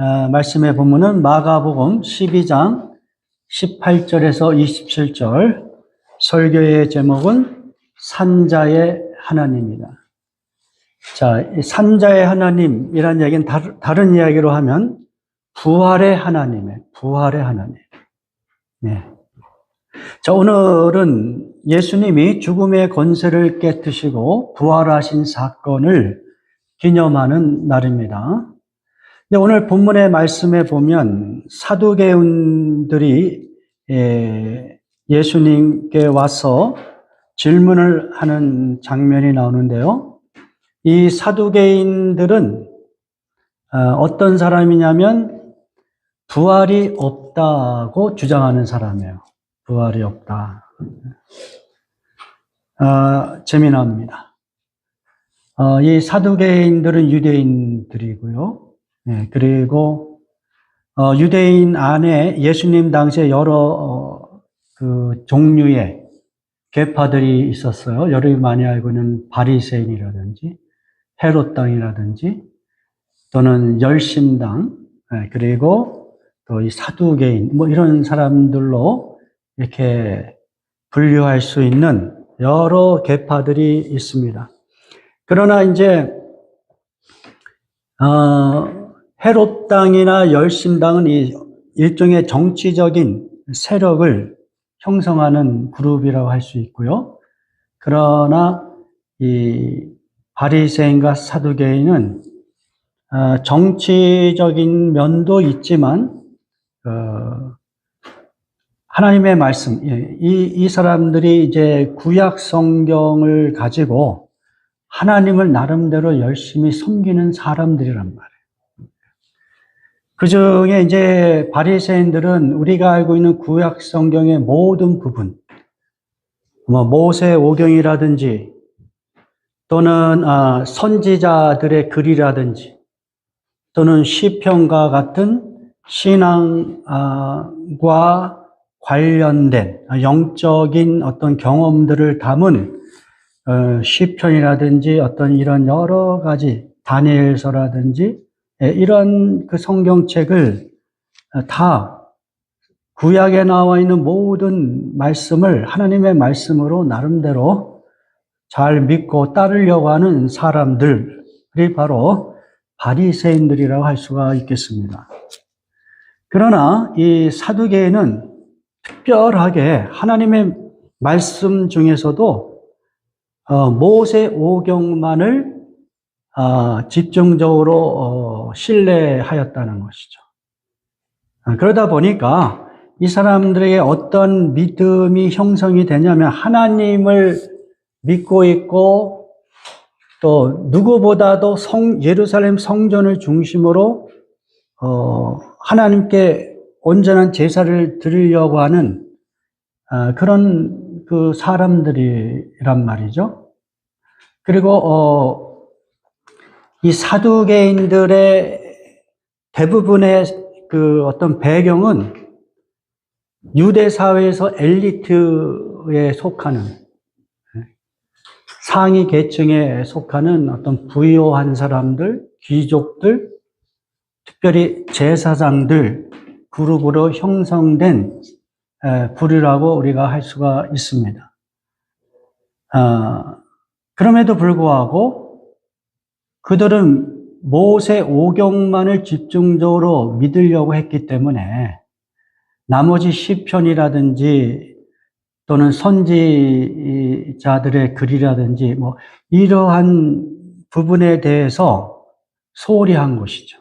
말씀의 본문은 마가복음 12장 18절에서 27절, 설교의 제목은 산자의 하나님입니다. 자, 산자의 하나님이라는 얘기는 다른 이야기로 하면 부활의 하나님이에요. 부활의 하나님. 네. 자, 오늘은 예수님이 죽음의 권세를 깨뜨리시고 부활하신 사건을 기념하는 날입니다. 오늘 본문의 말씀에 보면 사두개인들이 예수님께 와서 질문을 하는 장면이 나오는데요. 이 사두개인들은 어떤 사람이냐면 부활이 없다고 주장하는 사람이에요. 부활이 없다. 재미납니다. 이 사두개인들은 유대인들이고요. 네, 그리고 유대인 안에 예수님 당시에 여러 그 종류의 계파들이 있었어요. 여러분이 많이 알고 있는 바리새인이라든지 헤롯당이라든지 또는 열심당, 그리고 또 이 사두개인 뭐 이런 사람들로 이렇게 분류할 수 있는 여러 계파들이 있습니다. 그러나 이제 헤롯당이나 열심당은 이 일종의 정치적인 세력을 형성하는 그룹이라고 할 수 있고요. 그러나 이 바리새인과 사두개인은 정치적인 면도 있지만 하나님의 말씀, 이 사람들이 이제 구약 성경을 가지고 하나님을 나름대로 열심히 섬기는 사람들이란 말이에요. 그 중에 이제 바리새인들은 우리가 알고 있는 구약 성경의 모든 부분, 뭐 모세 오경이라든지 또는 선지자들의 글이라든지 또는 시편과 같은 신앙과 관련된 영적인 어떤 경험들을 담은 시편이라든지 어떤 이런 여러 가지 다니엘서라든지 이런 그 성경책을 다 구약에 나와 있는 모든 말씀을 하나님의 말씀으로 나름대로 잘 믿고 따르려고 하는 사람들이 바로 바리새인들이라고 할 수가 있겠습니다. 그러나 이 사두개인은 특별하게 하나님의 말씀 중에서도 모세 오경만을 집중적으로 신뢰하였다는 것이죠. 그러다 보니까 이 사람들에게 어떤 믿음이 형성이 되냐면 하나님을 믿고 있고 또 누구보다도 예루살렘 성전을 중심으로 하나님께 온전한 제사를 드리려고 하는 그런 그 사람들이란 말이죠. 그리고 이 사두개인들의 대부분의 그 어떤 배경은 유대 사회에서 엘리트에 속하는 상위 계층에 속하는 어떤 부유한 사람들, 귀족들, 특별히 제사장들 그룹으로 형성된 부류라고 우리가 할 수가 있습니다. 그럼에도 불구하고 그들은 모세 오경만을 집중적으로 믿으려고 했기 때문에 나머지 시편이라든지 또는 선지자들의 글이라든지 뭐 이러한 부분에 대해서 소홀히 한 것이죠.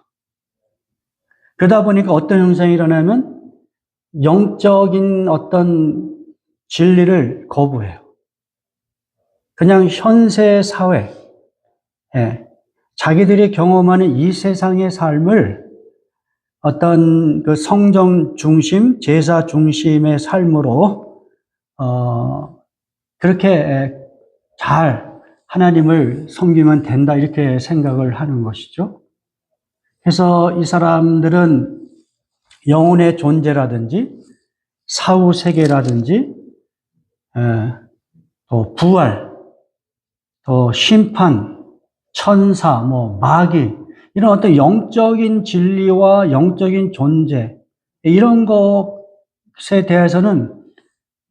그러다 보니까 어떤 현상이 일어나면 영적인 어떤 진리를 거부해요. 그냥 현세 사회, 자기들이 경험하는 이 세상의 삶을 어떤 그 성정 중심, 제사 중심의 삶으로 그렇게 잘 하나님을 섬기면 된다 이렇게 생각을 하는 것이죠. 그래서 이 사람들은 영혼의 존재라든지 사후세계라든지 또 부활, 또 심판, 천사, 뭐 마귀 이런 어떤 영적인 진리와 영적인 존재, 이런 것에 대해서는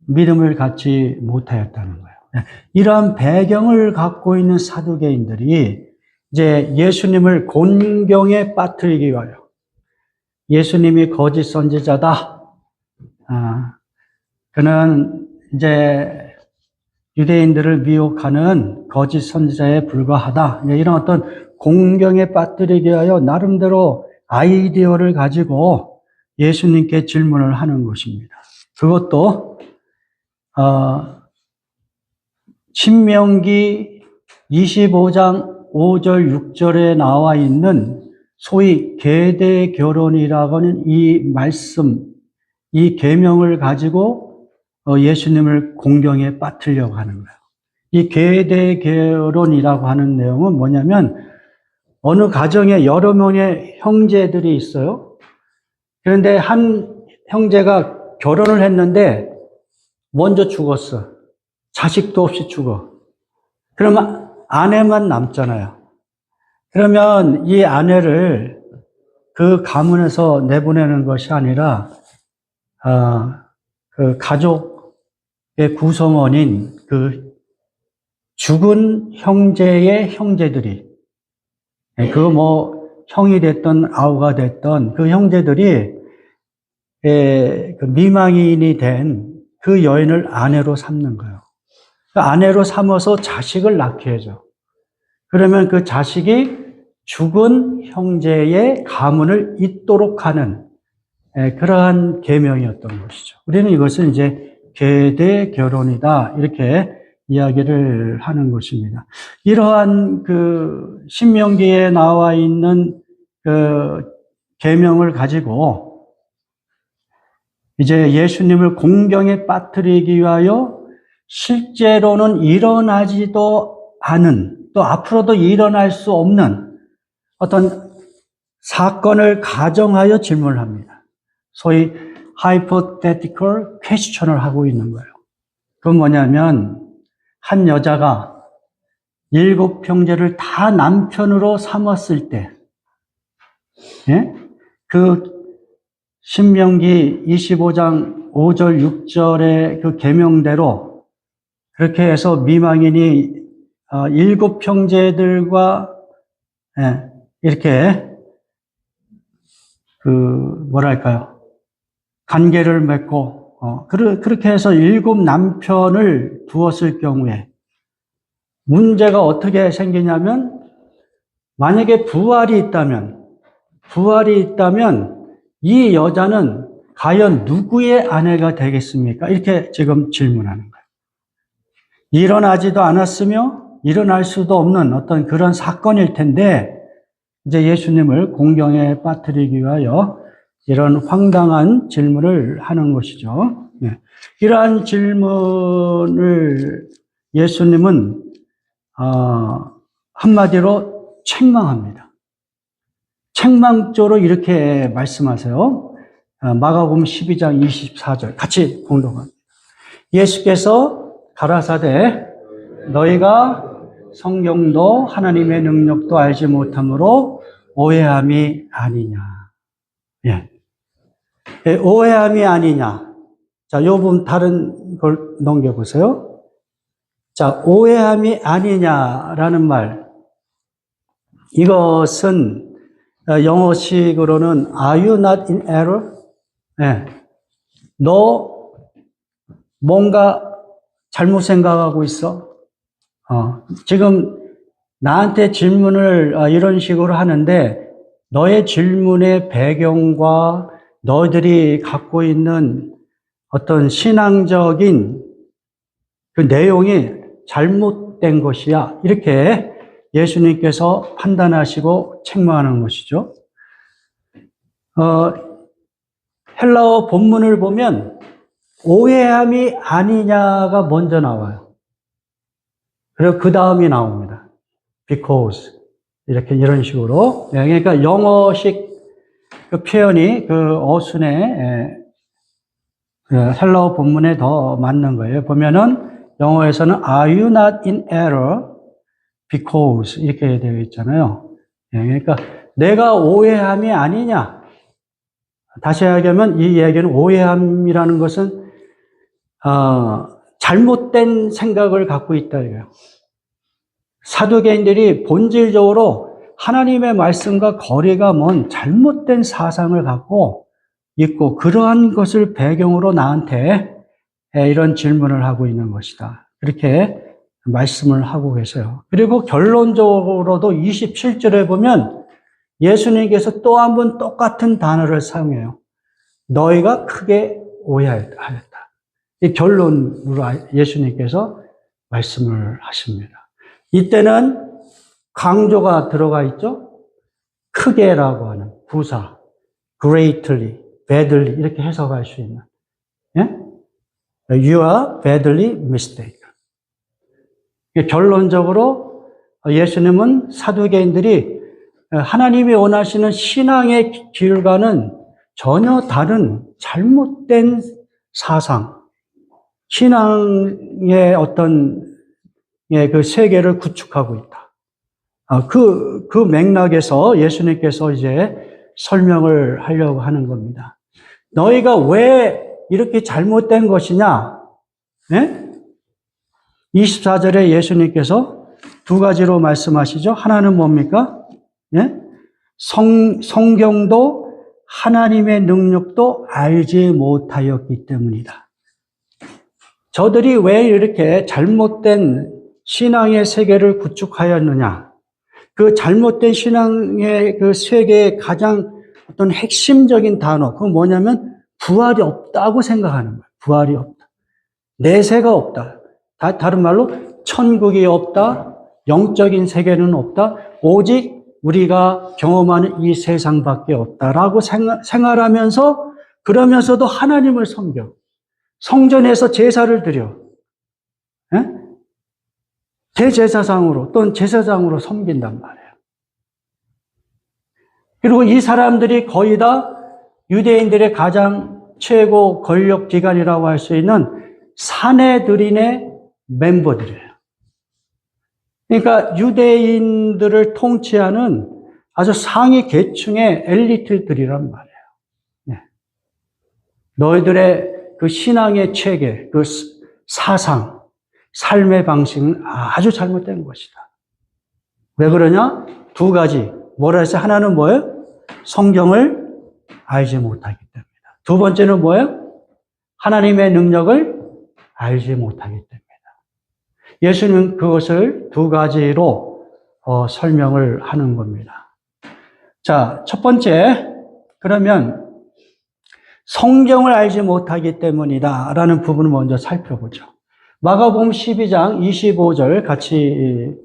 믿음을 갖지 못하였다는 거예요. 이러한 배경을 갖고 있는 사두개인들이 이제 예수님을 곤경에 빠뜨리기 위하여, 예수님이 거짓 선지자다. 그는 이제 유대인들을 미혹하는 거짓 선지자에 불과하다. 이런 어떤 공경에 빠뜨리기 위하여 나름대로 아이디어를 가지고 예수님께 질문을 하는 것입니다. 그것도 신명기 25장 5절 6절에 나와 있는 소위 계대 결혼이라고 하는 이 말씀, 이 계명을 가지고 예수님을 공경에 빠뜨리려고 하는 거예요. 이 계대 결혼이라고 하는 내용은 뭐냐면 어느 가정에 여러 명의 형제들이 있어요. 그런데 한 형제가 결혼을 했는데 먼저 죽었어. 자식도 없이 죽어. 그러면 아내만 남잖아요. 그러면 이 아내를 그 가문에서 내보내는 것이 아니라 그 가족의 구성원인 그 죽은 형제의 형제들이, 그거 뭐 형이 됐던 아우가 됐던 그 형제들이 그 미망인이 된 그 여인을 아내로 삼는 거예요. 그 아내로 삼아서 자식을 낳게 해줘. 그러면 그 자식이 죽은 형제의 가문을 잇도록 하는 그러한 계명이었던 것이죠. 우리는 이것을 이제 계대 결혼이다 이렇게 이야기를 하는 것입니다. 이러한 그 신명기에 나와 있는 그 계명을 가지고 이제 예수님을 공경에 빠뜨리기 위하여 실제로는 일어나지도 않은, 또 앞으로도 일어날 수 없는 어떤 사건을 가정하여 질문을 합니다. 소위 hypothetical question을 하고 있는 거예요. 그건 뭐냐면 한 여자가 7 형제를 다 남편으로 삼았을 때, 그 신명기 25장 5절 6절의 그 계명대로 그렇게 해서 미망인이 7 형제들과 이렇게 그 뭐랄까요, 관계를 맺고 그렇게 해서 7 남편을 두었을 경우에 문제가 어떻게 생기냐면, 만약에 부활이 있다면 이 여자는 과연 누구의 아내가 되겠습니까? 이렇게 지금 질문하는 거예요. 일어나지도 않았으며 일어날 수도 없는 어떤 그런 사건일 텐데 이제 예수님을 공경에 빠뜨리기 위하여 이런 황당한 질문을 하는 것이죠. 이러한 질문을 예수님은 한마디로 책망합니다. 책망조로 이렇게 말씀하세요. 마가복음 12장 24절 같이 공독합니다. 예수께서 가라사대 너희가 성경도 하나님의 능력도 알지 못함으로 오해함이 아니냐. 오해함이 아니냐. 자, 요 부분 다른 걸 넘겨보세요. 자, 오해함이 아니냐라는 말. 이것은 영어식으로는 Are you not in error? 너 뭔가 잘못 생각하고 있어? 지금 나한테 질문을 이런 식으로 하는데 너의 질문의 배경과 너희들이 갖고 있는 어떤 신앙적인 그 내용이 잘못된 것이야. 이렇게 예수님께서 판단하시고 책망하는 것이죠. 헬라어 본문을 보면 오해함이 아니냐가 먼저 나와요. 그리고 그 다음이 나옵니다. because 이렇게 이런 식으로. 그러니까 영어식 그 표현이 그 어순의 헬라어 본문에 더 맞는 거예요. 보면은 영어에서는 Are you not in error? Because 이렇게 되어 있잖아요. 그러니까 내가 오해함이 아니냐. 다시 이야기하면 이 이야기는 오해함이라는 것은 잘못된 생각을 갖고 있다 이거예요. 사두개인들이 본질적으로 하나님의 말씀과 거리가 먼 잘못된 사상을 갖고 있고 그러한 것을 배경으로 나한테 이런 질문을 하고 있는 것이다. 그렇게 말씀을 하고 계세요. 그리고 결론적으로도 27절에 보면 예수님께서 또 한 번 똑같은 단어를 사용해요. 너희가 크게 오해하였다. 이 결론으로 예수님께서 말씀을 하십니다. 이때는 강조가 들어가 있죠. 크게라고 하는 부사, greatly, badly 이렇게 해석할 수 있는. 예? You are badly mistaken. 결론적으로 예수님은 사두개인들이 하나님이 원하시는 신앙의 길과는 전혀 다른 잘못된 사상, 신앙의 어떤 그 세계를 구축하고 있다. 그 맥락에서 예수님께서 이제 설명을 하려고 하는 겁니다. 너희가 왜 이렇게 잘못된 것이냐? 네? 24절에 예수님께서 두 가지로 말씀하시죠. 하나는 뭡니까? 네? 성경도 하나님의 능력도 알지 못하였기 때문이다. 저들이 왜 이렇게 잘못된 신앙의 세계를 구축하였느냐? 그 잘못된 신앙의 그 세계의 가장 어떤 핵심적인 단어, 그건 뭐냐면 부활이 없다고 생각하는 거예요. 부활이 없다. 내세가 없다. 다른 말로 천국이 없다. 영적인 세계는 없다. 오직 우리가 경험하는 이 세상밖에 없다라고 생활하면서 그러면서도 하나님을 섬겨. 성전에서 제사를 드려. 예? 대제사장으로 또는 제사장으로 섬긴단 말이에요. 그리고 이 사람들이 거의 다 유대인들의 가장 최고 권력 기관이라고 할 수 있는 사내들인의 멤버들이에요. 그러니까 유대인들을 통치하는 아주 상위 계층의 엘리트들이란 말이에요. 네. 너희들의 그 신앙의 체계, 그 사상, 삶의 방식은 아주 잘못된 것이다. 왜 그러냐? 두 가지. 뭐라 해서 하나는 뭐예요? 성경을 알지 못하기 때문이다. 두 번째는 뭐예요? 하나님의 능력을 알지 못하기 때문이다. 예수는 그것을 두 가지로 설명을 하는 겁니다. 자, 첫 번째, 그러면 성경을 알지 못하기 때문이다 라는 부분을 먼저 살펴보죠. 마가복음 12장 25절 같이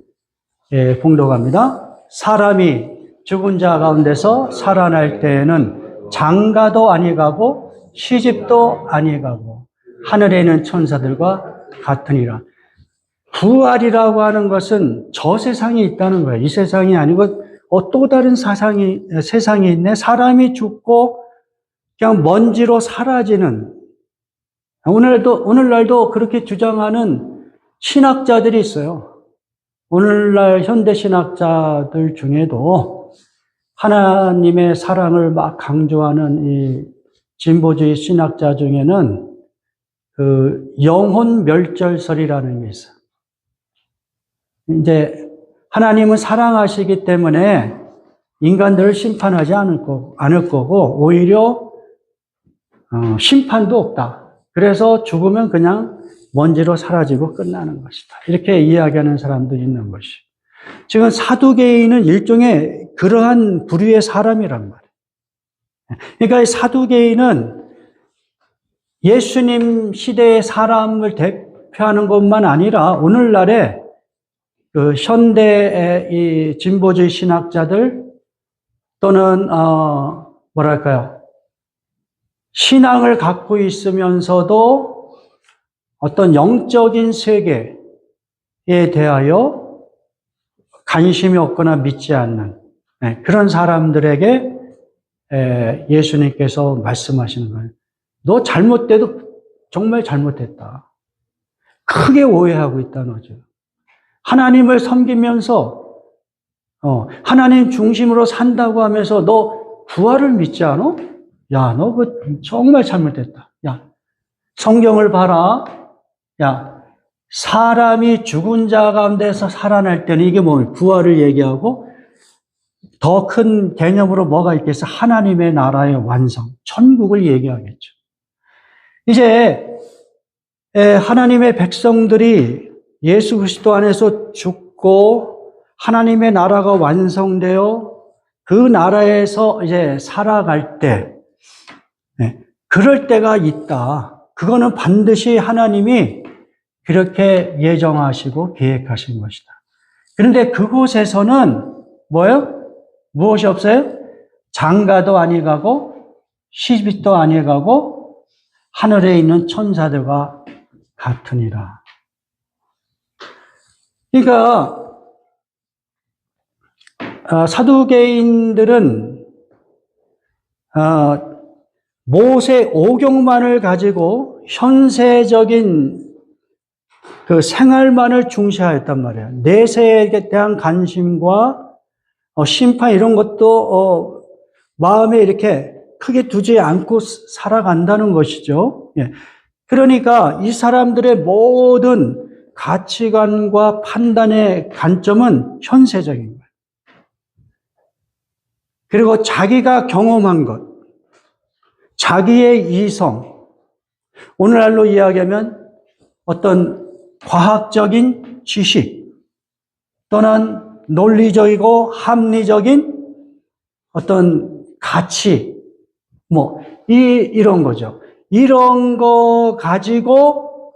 봉독합니다. 사람이 죽은 자 가운데서 살아날 때에는 장가도 아니가고 시집도 아니가고 하늘에 있는 천사들과 같으니라. 부활이라고 하는 것은 저 세상에 있다는 거예요. 이 세상이 아니고 또 다른 세상이 있네. 사람이 죽고 그냥 먼지로 사라지는, 오늘날도 그렇게 주장하는 신학자들이 있어요. 오늘날 현대 신학자들 중에도 하나님의 사랑을 막 강조하는 이 진보주의 신학자 중에는 그 영혼 멸절설이라는 게 있어요. 이제 하나님은 사랑하시기 때문에 인간들을 심판하지 않을 거고 오히려 심판도 없다. 그래서 죽으면 그냥 먼지로 사라지고 끝나는 것이다. 이렇게 이야기하는 사람도 있는 것이. 지금 사두개인은 일종의 그러한 부류의 사람이란 말이에요. 그러니까 이 사두개인은 예수님 시대의 사람을 대표하는 것만 아니라 오늘날의 그 현대의 이 진보주의 신학자들 또는 뭐랄까요? 신앙을 갖고 있으면서도 어떤 영적인 세계에 대하여 관심이 없거나 믿지 않는 그런 사람들에게 예수님께서 말씀하시는 거예요. 너 잘못돼도 정말 잘못했다. 크게 오해하고 있다는 거죠. 하나님을 섬기면서 하나님 중심으로 산다고 하면서 너 부활을 믿지 않아? 야, 너 그 정말 잘못됐다. 야, 성경을 봐라. 야, 사람이 죽은 자 가운데서 살아날 때는 이게 뭐 부활을 얘기하고 더 큰 개념으로 뭐가 있겠어? 하나님의 나라의 완성, 천국을 얘기하겠죠. 이제 하나님의 백성들이 예수 그리스도 안에서 죽고 하나님의 나라가 완성되어 그 나라에서 이제 살아갈 때, 그럴 때가 있다. 그거는 반드시 하나님이 그렇게 예정하시고 계획하신 것이다. 그런데 그곳에서는 뭐예요? 무엇이 없어요? 장가도 아니 가고 시집도 아니 가고 하늘에 있는 천사들과 같으니라. 그러니까 사두개인들은 모세 오경만을 가지고 현세적인 그 생활만을 중시하였단 말이에요. 내세에 대한 관심과 심판 이런 것도 마음에 이렇게 크게 두지 않고 살아간다는 것이죠. 그러니까 이 사람들의 모든 가치관과 판단의 관점은 현세적인 거예요. 그리고 자기가 경험한 것, 자기의 이성, 오늘날로 이야기하면 어떤 과학적인 지식 또는 논리적이고 합리적인 어떤 가치, 이런 거죠. 이런 거 가지고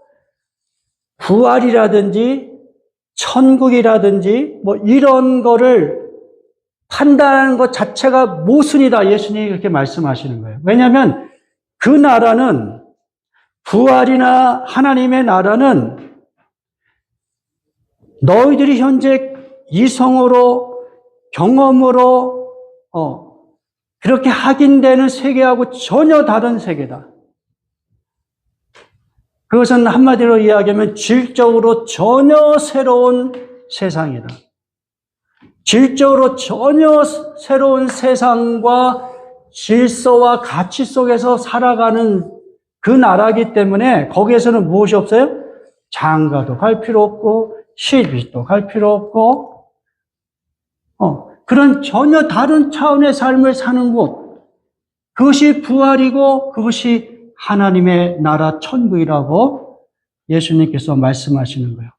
부활이라든지 천국이라든지 이런 거를 판단하는 것 자체가 모순이다. 예수님이 그렇게 말씀하시는 거예요. 왜냐하면 그 나라는 부활이나 하나님의 나라는 너희들이 현재 이성으로 경험으로 그렇게 확인되는 세계하고 전혀 다른 세계다. 그것은 한마디로 이야기하면 질적으로 전혀 새로운 세상이다. 질적으로 전혀 새로운 세상과 질서와 가치 속에서 살아가는 그 나라이기 때문에 거기에서는 무엇이 없어요? 장가도 갈 필요 없고 시집도 갈 필요 없고 그런 전혀 다른 차원의 삶을 사는 곳, 그것이 부활이고 그것이 하나님의 나라 천국이라고 예수님께서 말씀하시는 거예요.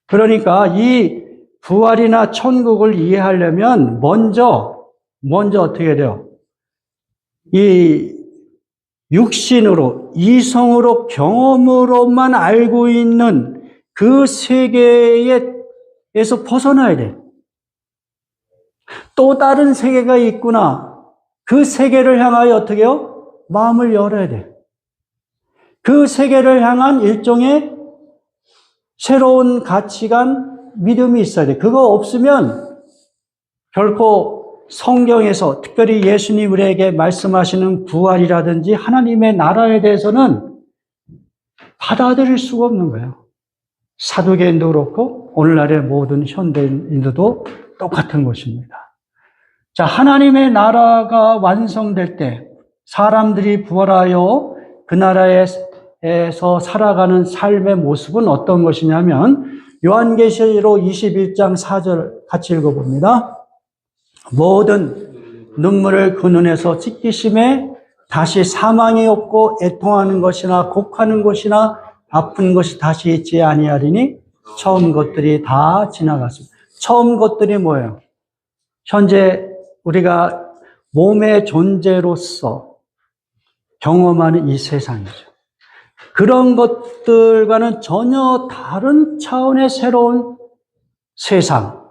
그러니까 이 부활이나 천국을 이해하려면 먼저 어떻게 돼요? 이 육신으로, 이성으로, 경험으로만 알고 있는 그 세계에서 벗어나야 돼. 또 다른 세계가 있구나. 그 세계를 향하여 어떻게 해요? 마음을 열어야 돼. 그 세계를 향한 일종의 새로운 가치관, 믿음이 있어야 돼. 그거 없으면 결코 성경에서 특별히 예수님 우리에게 말씀하시는 부활이라든지 하나님의 나라에 대해서는 받아들일 수가 없는 거예요. 사두개인도 그렇고 오늘날의 모든 현대인들도 똑같은 것입니다. 자, 하나님의 나라가 완성될 때 사람들이 부활하여 그 나라에서 살아가는 삶의 모습은 어떤 것이냐면 요한계시록 21장 4절 같이 읽어봅니다. 모든 눈물을 그 눈에서 찢기심에 다시 사망이 없고 애통하는 것이나 곡하는 것이나 아픈 것이 다시 있지 아니하리니 처음 것들이 다 지나갔습니다. 처음 것들이 뭐예요? 현재 우리가 몸의 존재로서 경험하는 이 세상이죠. 그런 것들과는 전혀 다른 차원의 새로운 세상.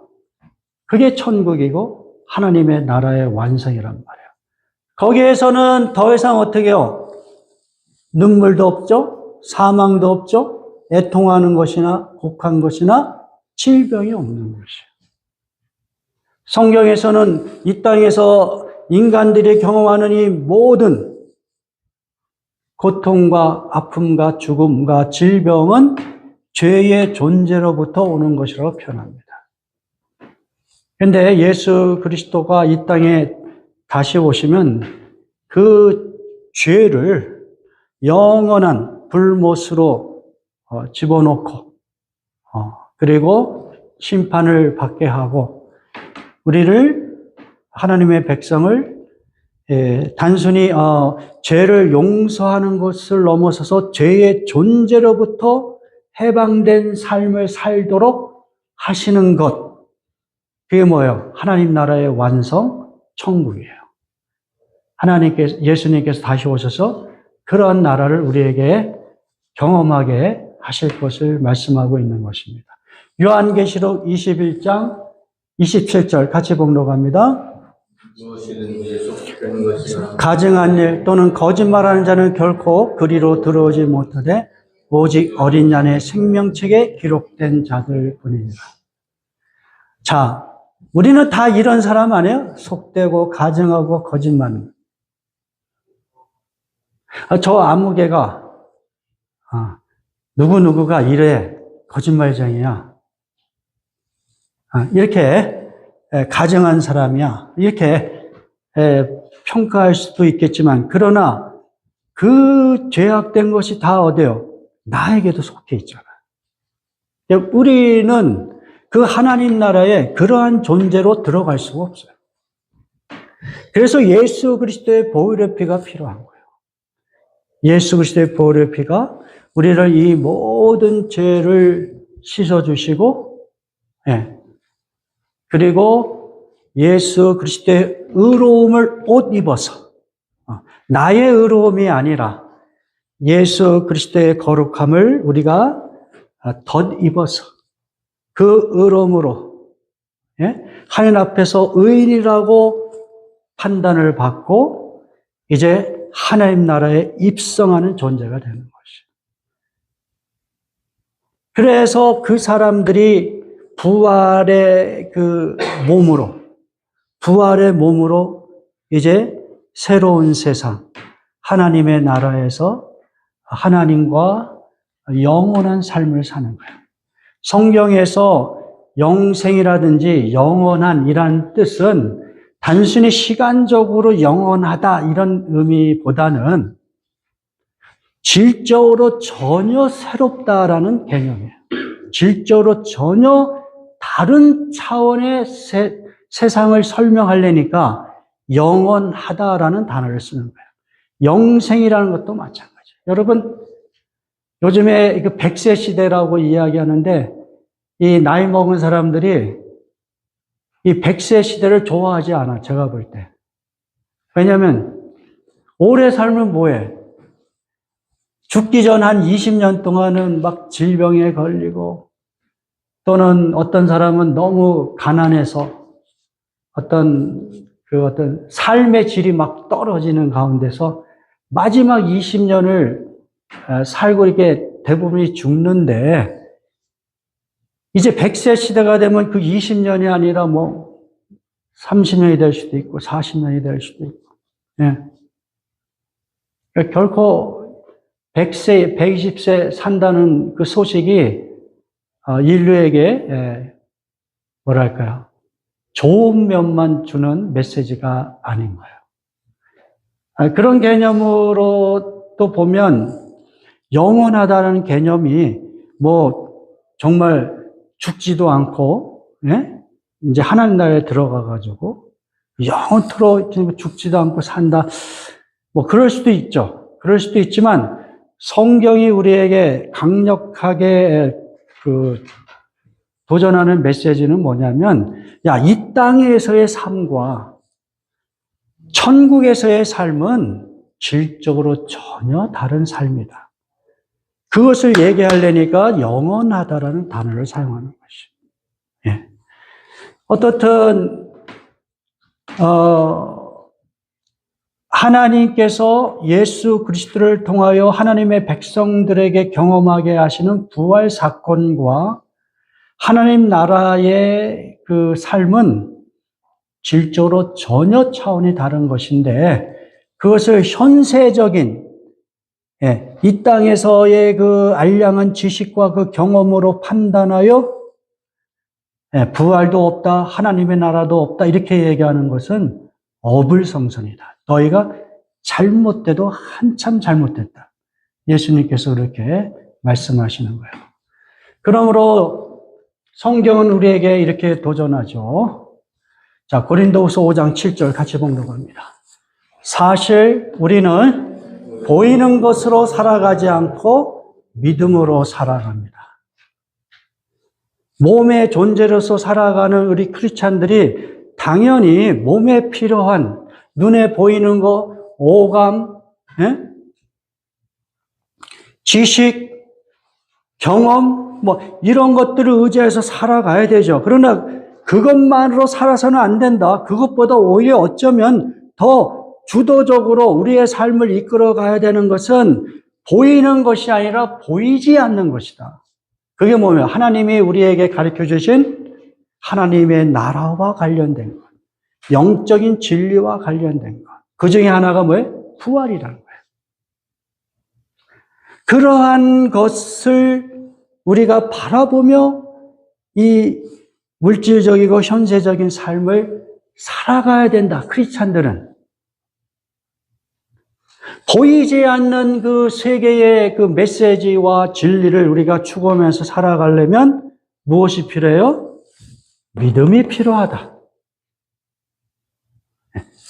그게 천국이고 하나님의 나라의 완성이란 말이에요. 거기에서는 더 이상 어떻게 해요? 눈물도 없죠? 사망도 없죠? 애통하는 것이나 곡한 것이나 질병이 없는 것이에요. 성경에서는 이 땅에서 인간들이 경험하는 이 모든 고통과 아픔과 죽음과 질병은 죄의 존재로부터 오는 것이라고 표현합니다. 그런데 예수 그리스도가 이 땅에 다시 오시면 그 죄를 영원한 불못으로 집어넣고 그리고 심판을 받게 하고 우리를 하나님의 백성을 단순히 죄를 용서하는 것을 넘어서서 죄의 존재로부터 해방된 삶을 살도록 하시는 것. 그게 뭐예요? 하나님 나라의 완성, 천국이에요. 예수님께서 다시 오셔서 그러한 나라를 우리에게 경험하게 하실 것을 말씀하고 있는 것입니다. 요한계시록 21장 27절 같이 봉독합니다. 가증한 일 또는 거짓말하는 자는 결코 그리로 들어오지 못하되 오직 어린 양의 생명책에 기록된 자들 뿐이니라. 자, 우리는 다 이런 사람 아니에요? 속되고 가증하고 거짓말. 저 아무개가 누구누구가 이래 거짓말쟁이야. 이렇게 가증한 사람이야. 이렇게 평가할 수도 있겠지만 그러나 그 죄악된 것이 다 어디요? 나에게도 속해 있잖아. 우리는 그 하나님 나라에 그러한 존재로 들어갈 수가 없어요. 그래서 예수 그리스도의 보혈의 피가 필요한 거예요. 예수 그리스도의 보혈의 피가 우리를 이 모든 죄를 씻어주시고, 그리고 예수 그리스도의 의로움을 옷 입어서, 나의 의로움이 아니라 예수 그리스도의 거룩함을 우리가 덧입어서 그 의로움으로 하나님 앞에서 의인이라고 판단을 받고 이제 하나님 나라에 입성하는 존재가 되는 것이에요. 그래서 그 사람들이 부활의 몸으로 이제 새로운 세상, 하나님의 나라에서 하나님과 영원한 삶을 사는 거예요. 성경에서 영생이라든지 영원한이란 뜻은 단순히 시간적으로 영원하다 이런 의미보다는 질적으로 전혀 새롭다라는 개념이에요. 질적으로 전혀 다른 차원의 세상을 설명하려니까 영원하다라는 단어를 쓰는 거예요. 영생이라는 것도 마찬가지예요. 여러분, 요즘에 그 100세 시대라고 이야기하는데 이 나이 먹은 사람들이 이 100세 시대를 좋아하지 않아, 제가 볼 때. 왜냐하면 오래 살면 뭐해? 죽기 전 한 20년 동안은 막 질병에 걸리고 또는 어떤 사람은 너무 가난해서 어떤 삶의 질이 막 떨어지는 가운데서 마지막 20년을 살고 이렇게 대부분이 죽는데 이제 100세 시대가 되면 그 20년이 아니라 뭐 30년이 될 수도 있고 40년이 될 수도 있고. 그러니까 결코 100세, 120세 산다는 그 소식이 인류에게 뭐랄까요? 좋은 면만 주는 메시지가 아닌 거예요. 그런 개념으로 또 보면 영원하다는 개념이 뭐 정말 죽지도 않고 이제 하나님 나라에 들어가가지고 영원토록 죽지도 않고 산다. 뭐 그럴 수도 있죠. 그럴 수도 있지만 성경이 우리에게 강력하게 도전하는 메시지는 뭐냐면, 야, 이 땅에서의 삶과 천국에서의 삶은 질적으로 전혀 다른 삶이다. 그것을 얘기하려니까 영원하다라는 단어를 사용하는 것이에요. 어떻든 하나님께서 예수 그리스도를 통하여 하나님의 백성들에게 경험하게 하시는 부활 사건과 하나님 나라의 그 삶은 질적으로 전혀 차원이 다른 것인데 그것을 현세적인 이 땅에서의 그 알량한 지식과 그 경험으로 판단하여 부활도 없다, 하나님의 나라도 없다 이렇게 얘기하는 것은 어불성설이다. 너희가 잘못돼도 한참 잘못됐다. 예수님께서 그렇게 말씀하시는 거예요. 그러므로 성경은 우리에게 이렇게 도전하죠. 자, 고린도후서 5장 7절 같이 봉독합니다. 사실 우리는 보이는 것으로 살아가지 않고 믿음으로 살아갑니다. 몸의 존재로서 살아가는 우리 크리스찬들이 당연히 몸에 필요한 눈에 보이는 거, 오감, 지식, 경험, 이런 것들을 의지해서 살아가야 되죠. 그러나 그것만으로 살아서는 안 된다. 그것보다 오히려 어쩌면 더 주도적으로 우리의 삶을 이끌어 가야 되는 것은 보이는 것이 아니라 보이지 않는 것이다. 그게 뭐냐면 하나님이 우리에게 가르쳐 주신 하나님의 나라와 관련된 것, 영적인 진리와 관련된 것. 그 중에 하나가 뭐예요? 부활이라는 거예요. 그러한 것을 우리가 바라보며 이 물질적이고 현세적인 삶을 살아가야 된다. 크리스찬들은. 보이지 않는 그 세계의 그 메시지와 진리를 우리가 추구하면서 살아가려면 무엇이 필요해요? 믿음이 필요하다.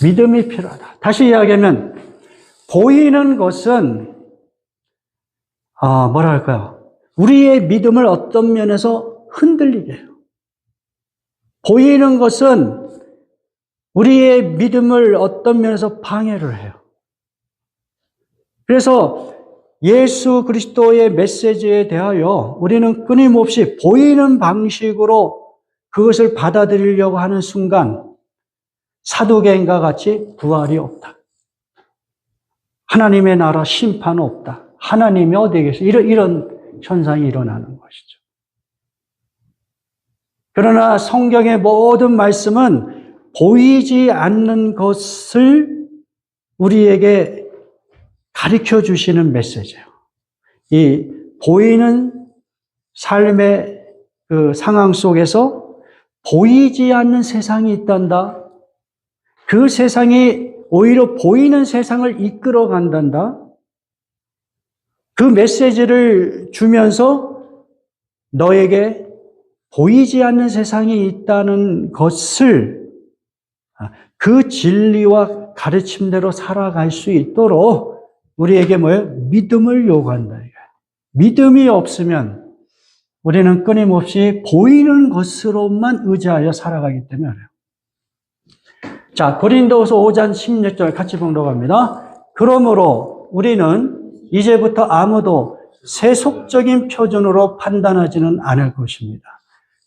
믿음이 필요하다. 다시 이야기하면 보이는 것은 뭐랄까요? 우리의 믿음을 어떤 면에서 흔들리게 해요. 보이는 것은 우리의 믿음을 어떤 면에서 방해를 해요. 그래서 예수 그리스도의 메시지에 대하여 우리는 끊임없이 보이는 방식으로 그것을 받아들이려고 하는 순간 사도계인과 같이 부활이 없다. 하나님의 나라 심판 없다. 하나님이 어디에 계셔? 이런 현상이 일어나는 것이죠. 그러나 성경의 모든 말씀은 보이지 않는 것을 우리에게 가르쳐 주시는 메시지예요. 이 보이는 삶의 그 상황 속에서 보이지 않는 세상이 있단다. 그 세상이 오히려 보이는 세상을 이끌어 간단다. 그 메시지를 주면서 너에게 보이지 않는 세상이 있다는 것을 그 진리와 가르침대로 살아갈 수 있도록 우리에게 뭐예요? 믿음을 요구한다. 믿음이 없으면 우리는 끊임없이 보이는 것으로만 의지하여 살아가기 때문에 그래요. 자, 고린도후서 5장 16절 같이 봉독합니다. 그러므로 우리는 이제부터 아무도 세속적인 표준으로 판단하지는 않을 것입니다.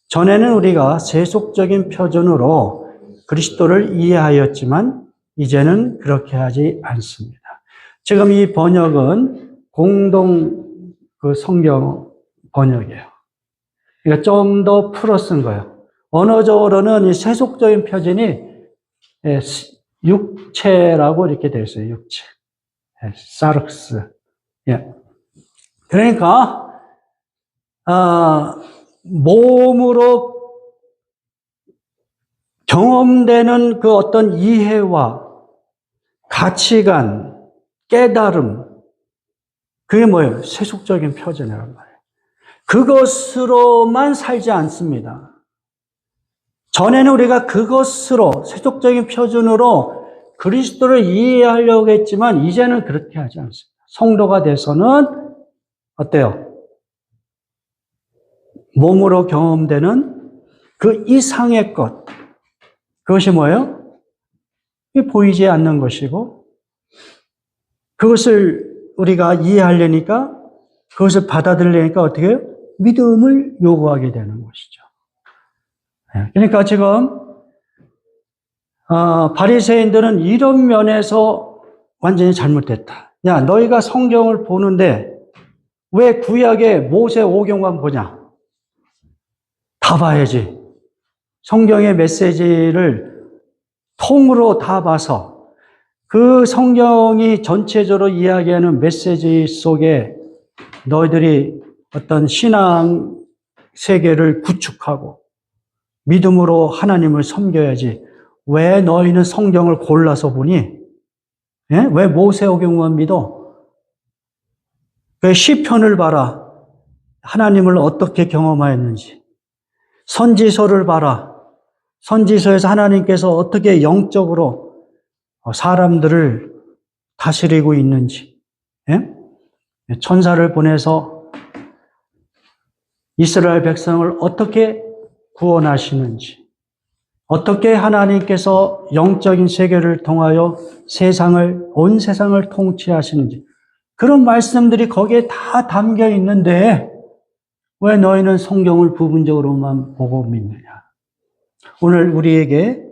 전에는 우리가 세속적인 표준으로 그리스도를 이해하였지만 이제는 그렇게 하지 않습니다. 지금 이 번역은 공동 그 성경 번역이에요. 그러니까 좀 더 풀어 쓴 거예요. 언어적으로는 이 세속적인 표준이 육체라고 이렇게 되어 있어요. 육체. 사르크스. 예. 그러니까, 몸으로 경험되는 그 어떤 이해와 가치관, 깨달음, 그게 뭐예요? 세속적인 표준이란 말이에요. 그것으로만 살지 않습니다. 전에는 우리가 그것으로, 세속적인 표준으로 그리스도를 이해하려고 했지만, 이제는 그렇게 하지 않습니다. 성도가 돼서는, 어때요? 몸으로 경험되는 그 이상의 것, 그것이 뭐예요? 보이지 않는 것이고, 그것을 우리가 이해하려니까, 그것을 받아들이려니까 어떻게 해요? 믿음을 요구하게 되는 것이죠. 그러니까 지금 바리새인들은 이런 면에서 완전히 잘못됐다. 야, 너희가 성경을 보는데 왜 구약의 모세 오경만 보냐? 다 봐야지. 성경의 메시지를 통으로 다 봐서 그 성경이 전체적으로 이야기하는 메시지 속에 너희들이 어떤 신앙 세계를 구축하고 믿음으로 하나님을 섬겨야지. 왜 너희는 성경을 골라서 보니? 예? 왜 모세오경만 믿어? 왜 시편을 봐라. 하나님을 어떻게 경험하였는지. 선지서를 봐라. 선지서에서 하나님께서 어떻게 영적으로 사람들을 다스리고 있는지. 예? 천사를 보내서 이스라엘 백성을 어떻게 구원하시는지. 어떻게 하나님께서 영적인 세계를 통하여 온 세상을 통치하시는지. 그런 말씀들이 거기에 다 담겨 있는데 왜 너희는 성경을 부분적으로만 보고 믿느냐. 오늘 우리에게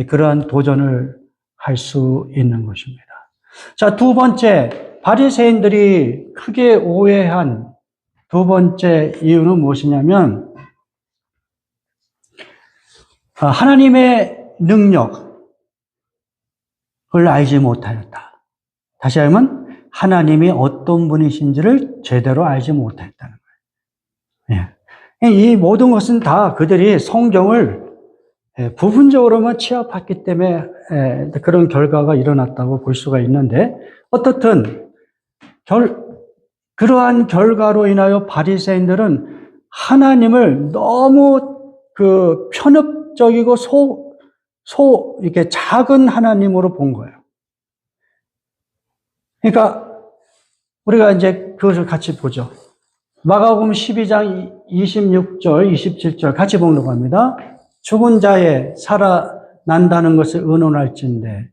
그러한 도전을 할 수 있는 것입니다. 자, 두 번째, 바리새인들이 크게 오해한 두 번째 이유는 무엇이냐면 하나님의 능력을 알지 못하였다. 다시 하면 하나님이 어떤 분이신지를 제대로 알지 못했다는 거예요. 예. 이 모든 것은 다 그들이 성경을 부분적으로만 취합했기 때문에 그런 결과가 일어났다고 볼 수가 있는데, 어떻든 그러한 결과로 인하여 바리새인들은 하나님을 너무 편협적이고 이렇게 작은 하나님으로 본 거예요. 그러니까 우리가 이제 그것을 같이 보죠. 마가복음 12장 26절, 27절 같이 보는 겁니다. 죽은 자의 살아난다는 것을 의논할진대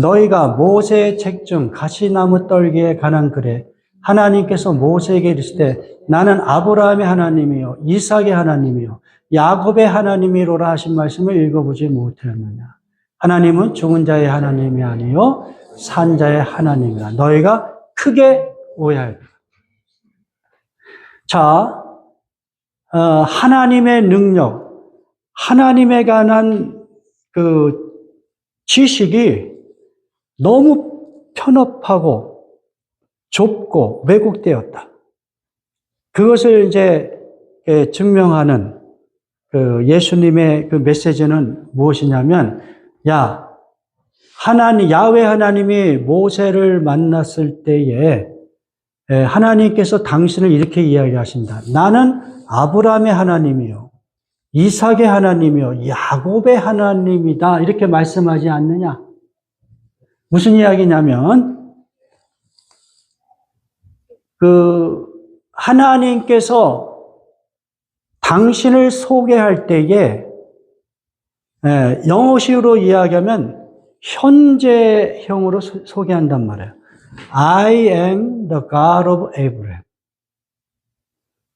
너희가 모세의 책 중 가시나무 떨기에 관한 글에 하나님께서 모세에게 이르시되 나는 아브라함의 하나님이요 이삭의 하나님이요 야곱의 하나님이로라 하신 말씀을 읽어보지 못하였느냐. 하나님은 죽은 자의 하나님이 아니요 산 자의 하나님이라. 너희가 크게 오해하였다. 자, 하나님의 능력, 하나님에 관한 그 지식이 너무 편협하고 좁고 왜곡되었다. 그것을 이제 증명하는 그 예수님의 그 메시지는 무엇이냐면, 야훼 하나님이 모세를 만났을 때에 하나님께서 당신을 이렇게 이야기하신다. 나는 아브라함의 하나님이요 이삭의 하나님이요 야곱의 하나님이다. 이렇게 말씀하지 않느냐. 무슨 이야기냐면 하나님께서 당신을 소개할 때에 영어식으로 이야기하면 현재형으로 소개한단 말이에요. I am the God of Abraham,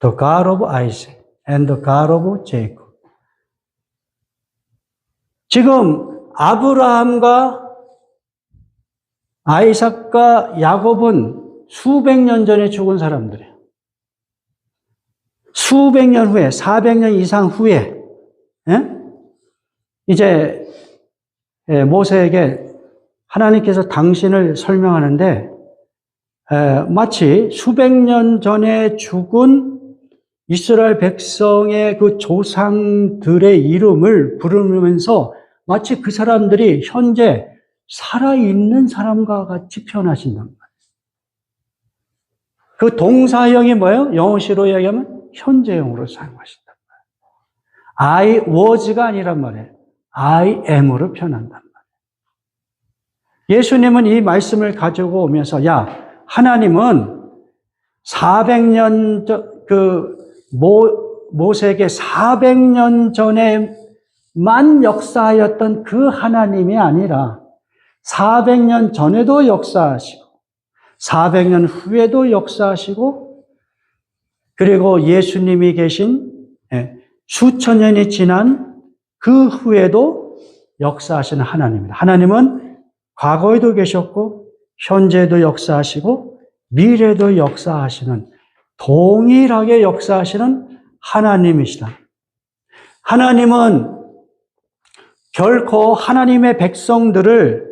the God of Isaac, and the God of Jacob. 지금 아브라함과 아이삭과 야곱은 수백 년 전에 죽은 사람들이에요. 수백 년 후에, 400년 이상 후에, 이제 모세에게 하나님께서 당신을 설명하는데, 마치 수백 년 전에 죽은 이스라엘 백성의 그 조상들의 이름을 부르면서 마치 그 사람들이 현재 살아있는 사람과 같이 표현하신단 말이에요. 그 동사형이 뭐예요? 영어식으로 얘기하면 현재형으로 사용하신단 말이에요. I was가 아니란 말이에요. I am으로 표현한단 말이에요. 예수님은 이 말씀을 가지고 오면서, 하나님은 400년 모세에게 400년 전에만 역사하였던 그 하나님이 아니라 400년 전에도 역사하시고 400년 후에도 역사하시고 그리고 예수님이 계신 수천 년이 지난 그 후에도 역사하시는 하나님입니다. 하나님은 과거에도 계셨고 현재도 역사하시고 미래도 역사하시는 동일하게 역사하시는 하나님이시다. 하나님은 결코 하나님의 백성들을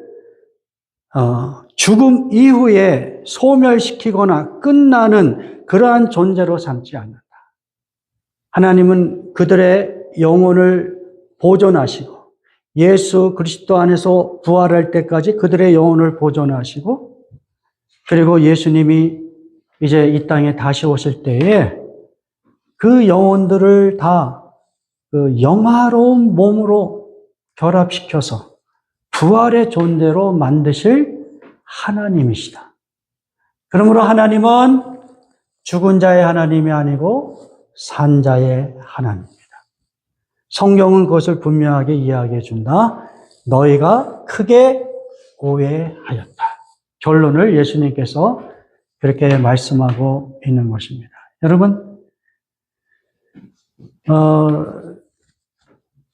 죽음 이후에 소멸시키거나 끝나는 그러한 존재로 삼지 않는다. 하나님은 그들의 영혼을 보존하시고 예수 그리스도 안에서 부활할 때까지 그들의 영혼을 보존하시고 그리고 예수님이 이제 이 땅에 다시 오실 때에 그 영혼들을 다 그 영화로운 몸으로 결합시켜서 부활의 존재로 만드실 하나님이시다. 그러므로 하나님은 죽은 자의 하나님이 아니고 산 자의 하나님입니다. 성경은 그것을 분명하게 이야기해 준다. 너희가 크게 오해하였다. 결론을 예수님께서 그렇게 말씀하고 있는 것입니다. 여러분,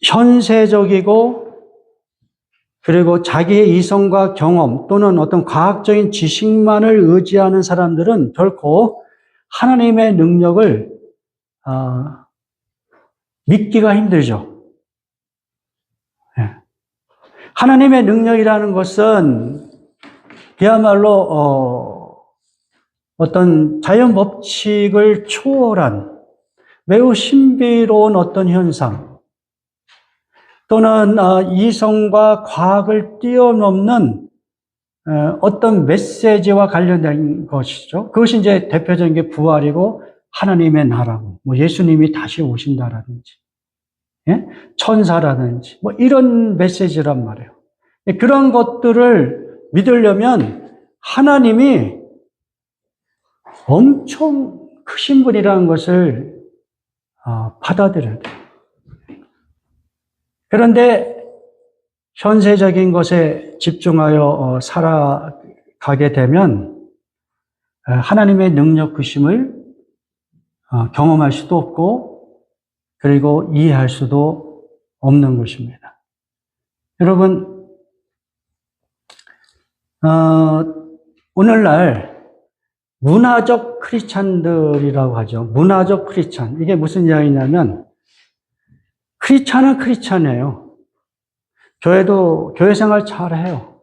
현세적이고 그리고 자기의 이성과 경험 또는 어떤 과학적인 지식만을 의지하는 사람들은 결코 하나님의 능력을 믿기가 힘들죠. 하나님의 능력이라는 것은 그야말로 어떤 자연 법칙을 초월한 매우 신비로운 어떤 현상 또는 이성과 과학을 뛰어넘는 어떤 메시지와 관련된 것이죠. 그것이 이제 대표적인 게 부활이고 하나님의 나라고, 뭐 예수님이 다시 오신다라든지, 예? 천사라든지, 뭐 이런 메시지란 말이에요. 그런 것들을 믿으려면 하나님이 엄청 크신 분이라는 것을 받아들여야 돼요. 그런데 현세적인 것에 집중하여 살아가게 되면 하나님의 능력 크심을 경험할 수도 없고 그리고 이해할 수도 없는 것입니다. 여러분, 오늘날 문화적 크리스찬들이라고 하죠. 문화적 크리스찬. 이게 무슨 이야기냐면 크리스찬은 크리스찬이에요. 교회 생활 잘해요.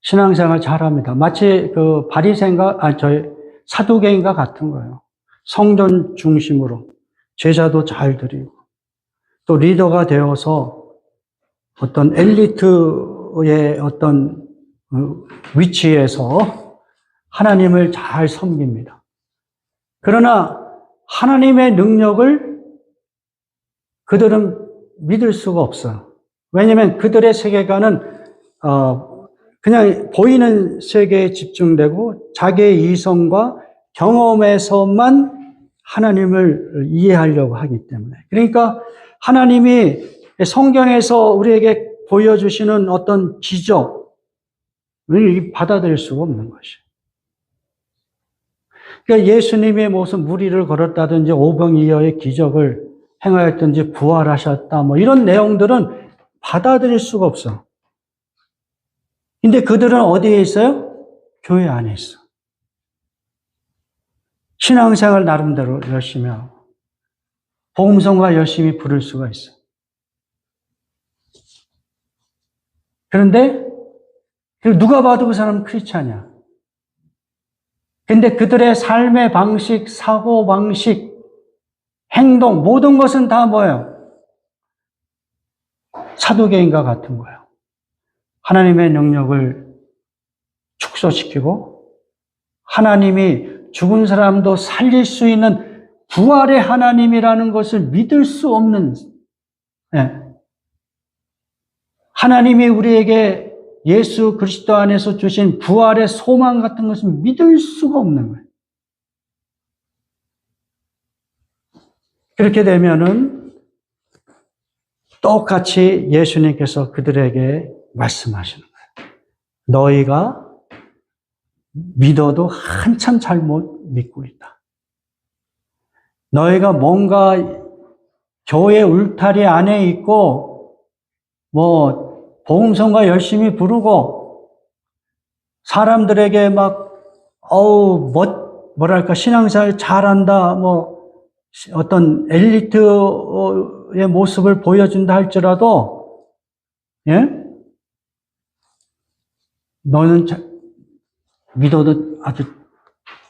신앙생활 잘합니다. 마치 그 바리새인가, 사두개인과 같은 거예요. 성전 중심으로 제사도 잘 드리고 또 리더가 되어서 어떤 엘리트의 어떤 위치에서 하나님을 잘 섬깁니다. 그러나 하나님의 능력을 그들은 믿을 수가 없어요. 왜냐하면 그들의 세계관은 그냥 보이는 세계에 집중되고 자기의 이성과 경험에서만 하나님을 이해하려고 하기 때문에. 그러니까 하나님이 성경에서 우리에게 보여주시는 어떤 기적을 받아들일 수가 없는 것이에요. 그러니까 예수님의 무슨 무리를 걸었다든지 오병이어의 기적을 행하였든지 부활하셨다 뭐 이런 내용들은 받아들일 수가 없어. 근데 그들은 어디에 있어요? 교회 안에 있어. 신앙생활 나름대로 열심히 하고 복음성과 열심히 부를 수가 있어. 그런데 누가 봐도 그 사람은 크리스찬이야. 근데 그들의 삶의 방식, 사고 방식, 행동, 모든 것은 다 뭐예요? 사도개인과 같은 거예요. 하나님의 능력을 축소시키고 하나님이 죽은 사람도 살릴 수 있는 부활의 하나님이라는 것을 믿을 수 없는, 하나님이 우리에게 예수 그리스도 안에서 주신 부활의 소망 같은 것을 믿을 수가 없는 거예요. 그렇게 되면은 똑같이 예수님께서 그들에게 말씀하시는 거예요. 너희가 믿어도 한참 잘못 믿고 있다. 너희가 뭔가 교회 울타리 안에 있고 복음성가 열심히 부르고 사람들에게 뭐랄까 신앙생활 잘한다 어떤 엘리트의 모습을 보여준다 할지라도, 너는 믿어도 아주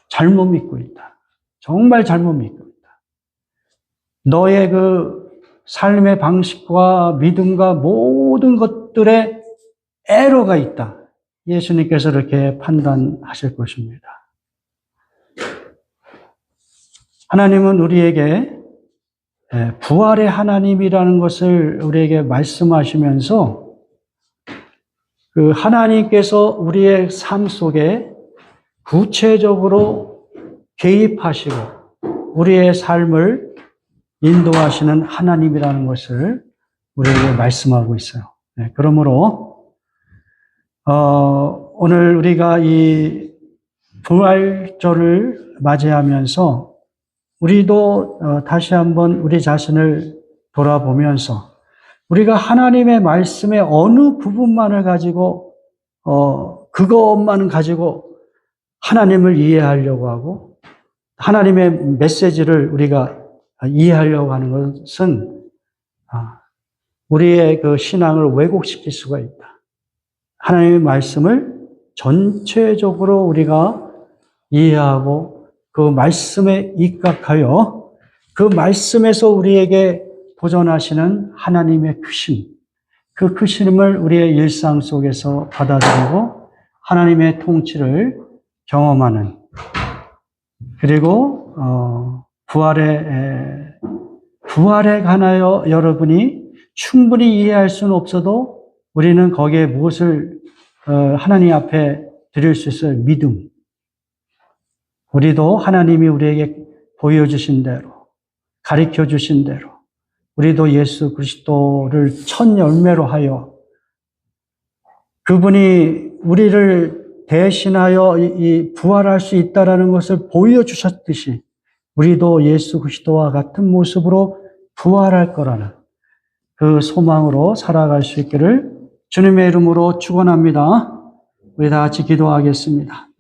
잘못 믿고 있다. 정말 잘못 믿고 있다. 너의 그 삶의 방식과 믿음과 모든 것들에 에러가 있다. 예수님께서 이렇게 판단하실 것입니다. 하나님은 우리에게 부활의 하나님이라는 것을 우리에게 말씀하시면서 그 하나님께서 우리의 삶 속에 구체적으로 개입하시고 우리의 삶을 인도하시는 하나님이라는 것을 우리에게 말씀하고 있어요. 그러므로 오늘 우리가 이 부활절을 맞이하면서 우리도 다시 한번 우리 자신을 돌아보면서 우리가 하나님의 말씀의 어느 부분만을 가지고 그것만은 가지고 하나님을 이해하려고 하고 하나님의 메시지를 우리가 이해하려고 하는 것은 우리의 그 신앙을 왜곡시킬 수가 있다. 하나님의 말씀을 전체적으로 우리가 이해하고 그 말씀에 입각하여 그 말씀에서 우리에게 도전하시는 하나님의 크심, 그 크심을 우리의 일상 속에서 받아들이고 하나님의 통치를 경험하는, 그리고 부활에 관하여 여러분이 충분히 이해할 수는 없어도 우리는 거기에 무엇을 하나님 앞에 드릴 수 있어요? 믿음. 우리도 하나님이 우리에게 보여주신 대로, 가르쳐 주신 대로 우리도 예수 그리스도를 첫 열매로 하여 그분이 우리를 대신하여 이 부활할 수 있다라는 것을 보여주셨듯이 우리도 예수 그리스도와 같은 모습으로 부활할 거라는 그 소망으로 살아갈 수 있기를 주님의 이름으로 축원합니다. 우리 다 같이 기도하겠습니다.